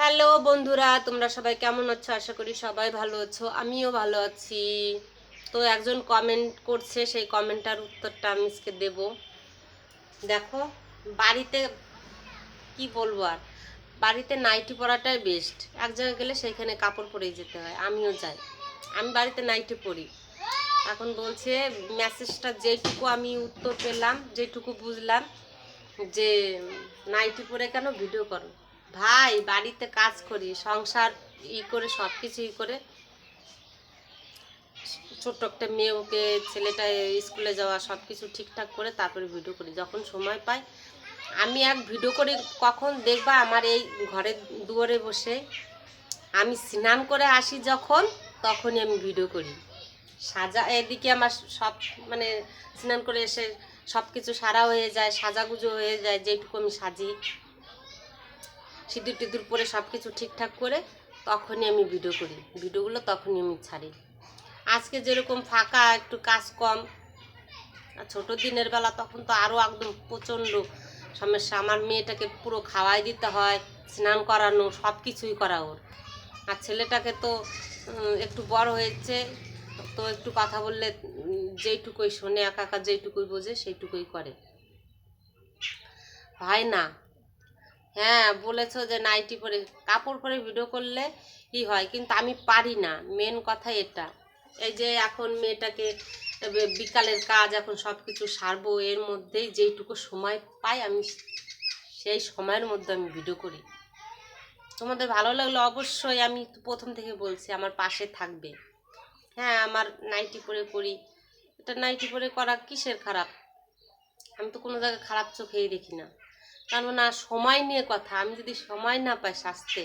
Hello বন্ধুরা, তোমরা সবাই কেমন আছো? আশা করি সবাই ভালো আছো, আমিও ভালো আছি। তো একজন কমেন্ট করছে, সেই কমেন্টটার উত্তরটা আমি আজকে দেব। দেখো, বাড়িতে কি বলবো আর, বাড়িতে নাইটি পরাটাই বেস্ট। এক জায়গায় গেলে সেইখানে কাপড় পরেই যেতে হয়, আমিও যাই, আমি বাড়িতে নাইটি পরি। এখন বলছে মেসেজটা যেটুকু আমি উত্তর পেলাম, যেটুকু বুঝলাম, যে নাইটি পরে কেন ভিডিও করো? ভাই, বাড়িতে কাজ করি, সংসার করে সব কিছু করে, ছোট্ট একটা মেয়েকে, ছেলেটা স্কুলে যাওয়া, সব কিছু ঠিকঠাক করে তারপরে ভিডিও করি যখন সময় পাই। আমি এক ভিডিও করি কখন দেখবা, আমার এই ঘরের দুয়ারে বসে আমি স্নান করে আসি যখন, তখনই আমি ভিডিও করি। এদিকে আমার সব মানে স্নান করে এসে সব কিছু সারা হয়ে যায়, সাজাগুজো হয়ে যায়, যেটুকু আমি সাজি, সিঁদুর টিঁদুর পরে সব কিছু ঠিকঠাক করে তখনই আমি ভিডিও করি। ভিডিওগুলো তখনই আমি ছাড়ি। আজকে যেরকম ফাঁকা, একটু কাজ কম, আর ছোটো দিনের বেলা তখন তো আরও একদম প্রচণ্ড সমস্যা। আমার মেয়েটাকে পুরো খাওয়াই দিতে হয়, স্নান করানো, সব কিছুই করা ওর। আর ছেলেটাকে তো একটু বড় হয়েছে, তো একটু কথা বললে যেইটুকুই শোনে, একা একা যেইটুকুই বোঝে সেইটুকুই করে। ভাই না, হ্যাঁ বলেছো যে নাইটি পরে কাপড় পরে ভিডিও করলে কি হয়, কিন্তু আমি পারি না, মেন কথা এটা। এই যে এখন মেয়েটাকে বিকালের কাজ এখন সব কিছু সারবো, এর মধ্যেই যেইটুকু সময় পাই আমি সেই সময়ের মধ্যে আমি ভিডিও করি। তোমাদের ভালো লাগলে অবশ্যই, আমি প্রথম থেকে বলছি, আমার পাশে থাকবে। হ্যাঁ, আমার নাইটি পরে করি, এটা নাইটি পরে করা কিসের খারাপ? আমি তো কোনো জায়গায় খারাপ চোখেই দেখি না। কারণ না, সময় নিয়ে কথা, আমি যদি সময় না পাই সাজতে,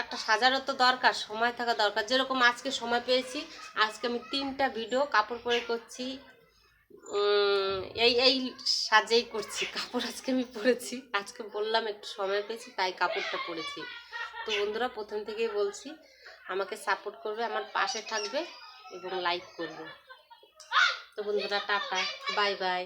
একটা সাজারও তো দরকার, সময় থাকা দরকার। যেরকম আজকে সময় পেয়েছি, আজকে আমি 3টা ভিডিও কাপড় পরে করছি, এই এই সাজেই করছি। কাপড় আজকে আমি পরেছি, আজকে বললাম একটু সময় পেয়েছি তাই কাপড়টা পরেছি। তো বন্ধুরা, প্রথম থেকেই বলছি, আমাকে সাপোর্ট করবে, আমার পাশে থাকবে এবং লাইক করবে। তো বন্ধুরা, টাটা, বাই বাই।